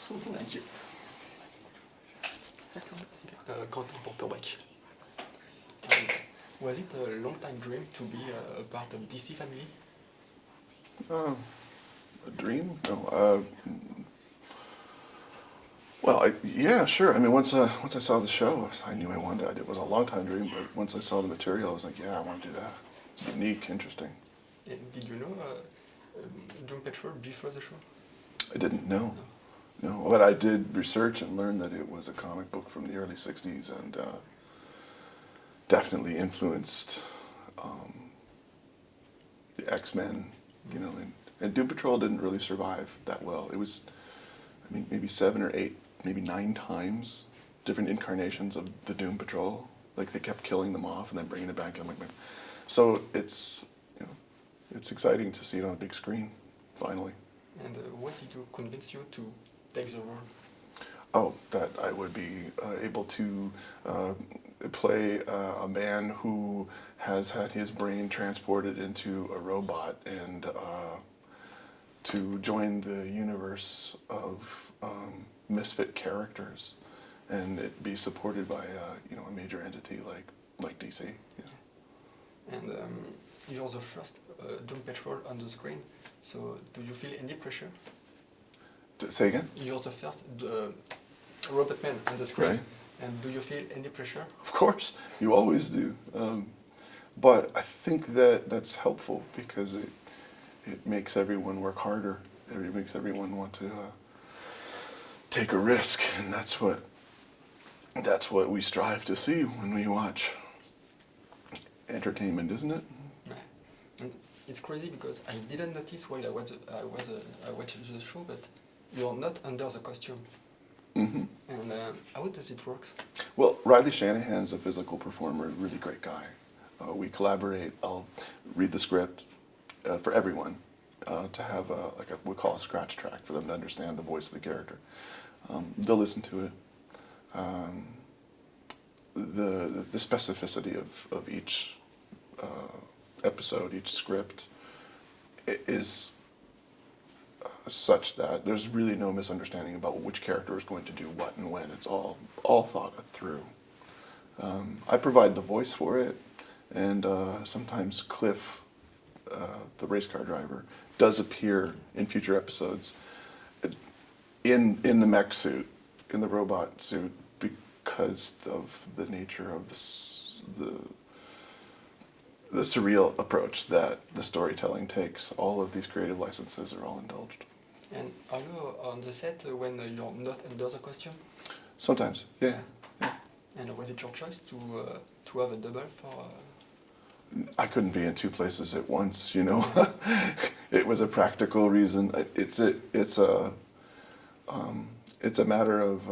Thank you. Grand pour break. Was it a long time dream to be a part of DC family? A dream? No. Well, yeah, sure. I mean, once I saw the show, I knew I wanted to. It was a long time dream, but once I saw the material, I was like, yeah, I want to do that. It's unique, interesting. And did you know Doom Patrol before the show? I didn't know. No, but I did research and learned that it was a comic book from the early '60s and definitely influenced the X-Men, you know, and Doom Patrol didn't really survive that well. It was, I mean, maybe 7 or 8, maybe 9 times different incarnations of the Doom Patrol. Like they kept killing them off and then bringing it back. I'm like, so it's, you know, it's exciting to see it on a big screen, finally. And what did you convince you to take the role? Oh, that I would be able to play a man who has had his brain transported into a robot and to join the universe of misfit characters and it be supported by you know, a major entity like DC. Yeah. And you're the first Doom Patrol on the screen, so do you feel any pressure? Say again? You're the first robot man on the screen, right. And do you feel any pressure? Of course, you always do. But I think that that's helpful because it makes everyone work harder. It makes everyone want to take a risk, and that's what we strive to see when we watch entertainment, isn't it? Yeah. And it's crazy because I didn't notice while I watched the show, but you're not under the costume. Mm-hmm. And how does it work? Well, Riley Shanahan's a physical performer, a really great guy. We collaborate. I'll read the script for everyone to have like we call a scratch track for them to understand the voice of the character. They'll listen to it. The specificity of each episode, each script, is such that there's really no misunderstanding about which character is going to do what and when. It's all thought through. I provide the voice for it, and sometimes Cliff, the race car driver, does appear in future episodes in the mech suit, in the robot suit, because of the nature of the surreal approach that the storytelling takes. All of these creative licenses are all indulged. And are you on the set when you're not under the costume? Sometimes, yeah. And was it your choice to have a double for? I couldn't be in 2 places at once, you know. It was a practical reason. It's a matter of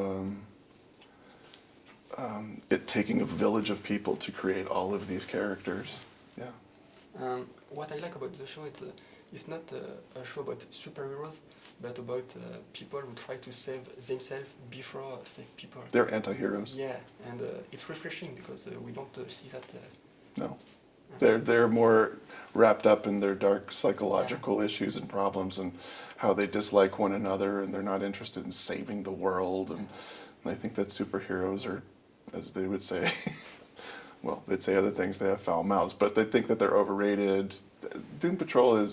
it taking a village of people to create all of these characters. Yeah. What I like about the show, it's not a show about superheroes, but about people who try to save themselves before save people. They're anti-heroes. Yeah, and it's refreshing because we don't see that. No. They're more wrapped up in their dark psychological issues and problems and how they dislike one another, and they're not interested in saving the world. And I think that superheroes are, as they would say, well, they'd say other things, they have foul mouths, but they think that they're overrated. Doom Patrol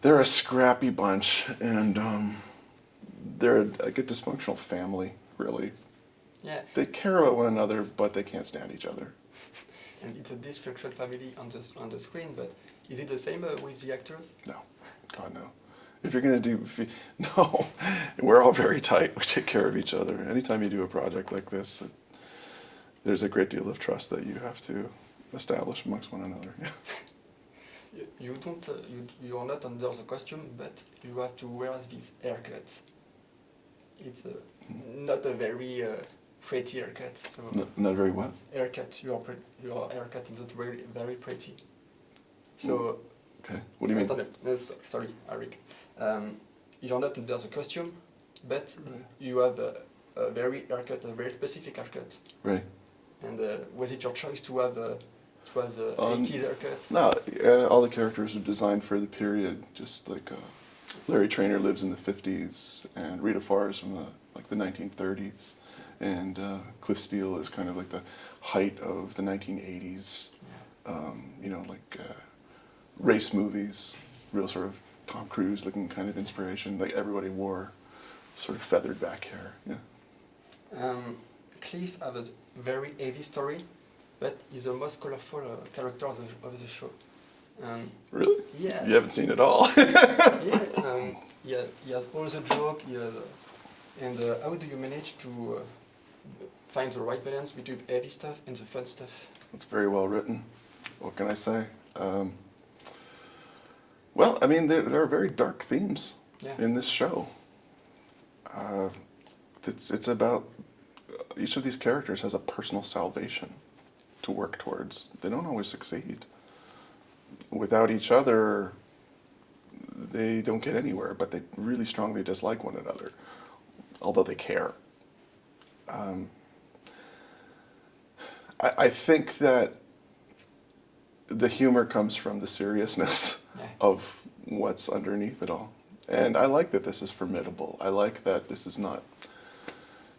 they're a scrappy bunch, and they're like a dysfunctional family, really. Yeah. They care about one another, but they can't stand each other. And it's a dysfunctional family on the screen, but is it the same with the actors? No, God no. If you're going to no, we're all very tight. We take care of each other. Anytime you do a project like this, there's a great deal of trust that you have to establish amongst one another. You are not under the costume, but you have to wear these haircuts. It's not a very pretty haircut. So not very what? Haircut. Your haircut is not very, very pretty. So. Okay. What do you mean? No, sorry, Eric. You're not under the costume, but you have a very specific haircut. Right. And was it your choice to have the 80s haircut? No, all the characters are designed for the period, just like Larry Trainor lives in the 50s, and Rita Farr is from the 1930s, and Cliff Steele is kind of like the height of the 1980s. Race movies, real sort of Tom Cruise looking kind of inspiration. Like everybody wore sort of feathered back hair. Yeah. Cliff has a very heavy story, but he's the most colorful character of the show. Really? Yeah. You haven't seen it all. Yeah, he has all the joke. And how do you manage to find the right balance between heavy stuff and the fun stuff? It's very well written. What can I say? Well, I mean, there are very dark themes in this show. It's about each of these characters has a personal salvation to work towards. They don't always succeed. Without each other, they don't get anywhere, but they really strongly dislike one another, although they care. I think that the humor comes from the seriousness of what's underneath it all. And I like that this is formidable. I like that this is not,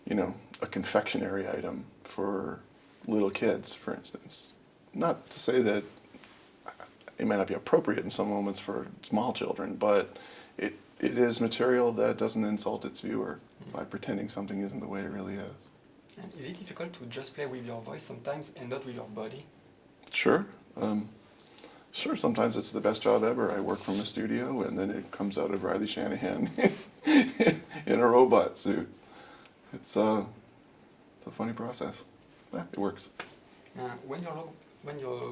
a confectionery item for little kids, for instance. Not to say that it may not be appropriate in some moments for small children, but it is material that doesn't insult its viewer by pretending something isn't the way it really is. And is it difficult to just play with your voice sometimes and not with your body? Sure. Sure, sometimes it's the best job ever. I work from a studio, and then it comes out of Riley Shanahan in a robot suit. It's a funny process. Yeah, it works. When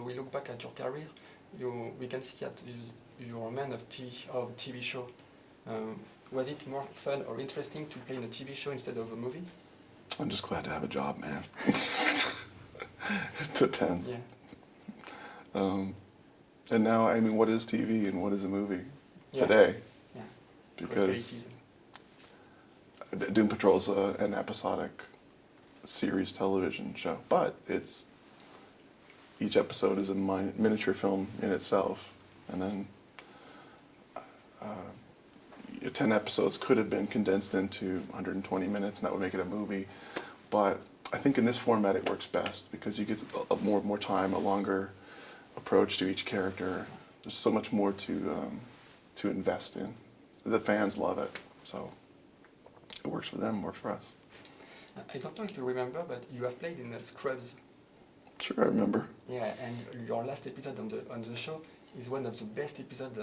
we look back at your career, we can see that you're a man of TV show. Was it more fun or interesting to play in a TV show instead of a movie? I'm just glad to have a job, man. It depends. Yeah. And now, I mean, what is TV and what is a movie today? Yeah. Because Doom Patrol is an episodic series television show, but each episode is a miniature film in itself, and then 10 episodes could have been condensed into 120 minutes, and that would make it a movie. But I think in this format it works best because you get more time, a longer approach to each character. There's so much more to invest in. The fans love it, so it works for them, works for us. I don't know if you remember, but you have played in Scrubs. Sure, I remember. Yeah, and your last episode on the show is one of the best episodes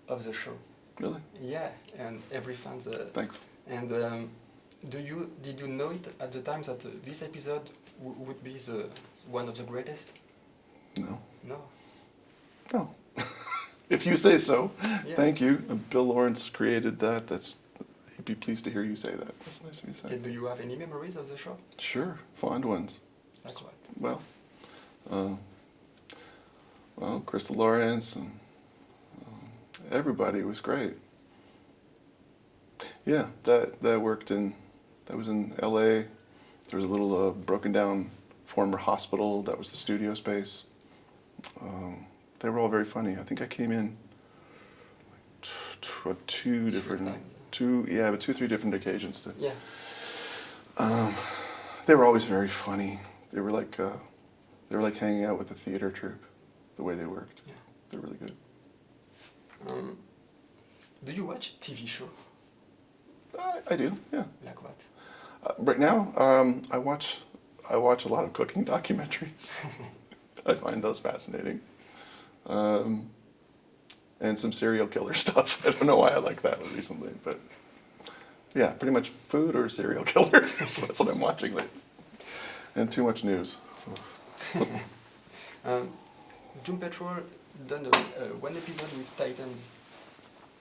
of the show. Really? Yeah, and every fan. Thanks. And did you know it at the time that this episode would be one of the greatest? No. No. No. If you say so, Yeah. Thank you. Bill Lawrence created that. He'd be pleased to hear you say that. That's nice of you to say. And do you have any memories of the show? Sure, fond ones. Like what? Well, Crystal Lawrence and everybody was great. Yeah, that was in L.A. There was a little broken down former hospital that was the studio space. They were all very funny. I think I came in two, 3 different occasions to. Yeah. They were always very funny. They were like hanging out with the theater troupe, the way they worked. Yeah. They're really good. Do you watch TV show? I do, yeah. Like what? Right now, I watch a lot of cooking documentaries. I find those fascinating. And some serial killer stuff. I don't know why I like that recently, but yeah, pretty much food or serial killers. That's what I'm watching lately. And too much news. Doom Patrol done one episode with Titans.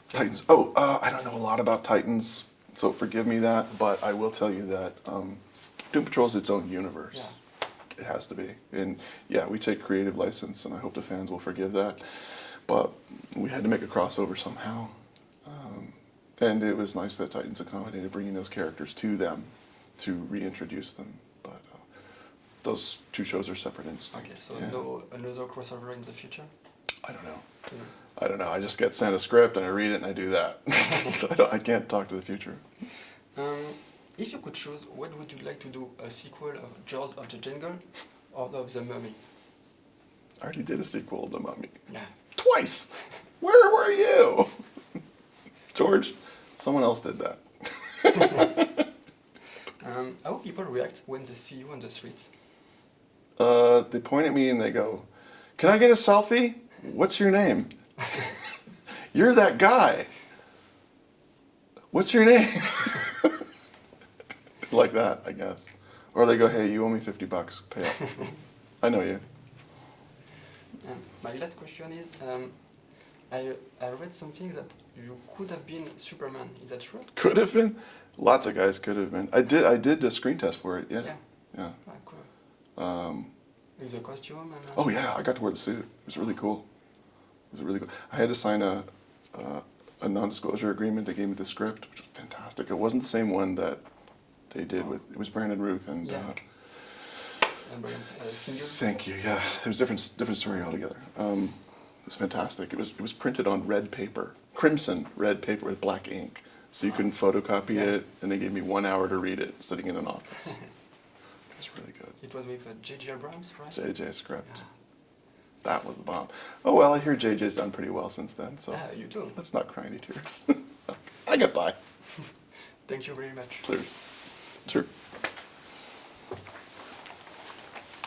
Titans. Oh, I don't know a lot about Titans, so forgive me that, but I will tell you that Doom Patrol is its own universe. Yeah. It has to be. And yeah, we take creative license, and I hope the fans will forgive that. But we had to make a crossover somehow. And it was nice that Titans accommodated bringing those characters to them to reintroduce them. But those two shows are separate and distinct. Okay, so yeah. no another crossover in the future? I don't know. I don't know. I just get sent a script and I read it and I do that. I can't talk to the future. If you could choose, what would you like to do? A sequel of Jaws of the Jungle or of The Mummy? I already did a sequel of The Mummy. Yeah. Twice! Where were you? George, someone else did that. How people react when they see you on the street? They point at me and they go, "Can I get a selfie? What's your name?" "You're that guy. What's your name?" Like that, I guess. Or they go, "Hey, you owe me $50. Pay up." I know you. And my last question is, I read something that you could have been Superman. Is that true? Could have been. Lots of guys could have been. I did a screen test for it. Yeah. Yeah. Ah, cool. With the costume and. Oh yeah, I got to wear the suit. It was really cool. It was really cool. I had to sign a non-disclosure agreement. They gave me the script, which was fantastic. It wasn't the same one that they did with. It was Brandon Ruth and. Yeah. And Brian Singer. Thank you. Yeah, it was different story altogether. It was fantastic. It was printed on red paper, crimson red paper with black ink, so you couldn't photocopy it. And they gave me 1 hour to read it, sitting in an office. It was really good. It was with J.J. Abrams, right? JJ script. Yeah. That was the bomb. Oh well, I hear JJ's done pretty well since then. So You too. let's not cry any tears. I got by. Thank you very much. Sure.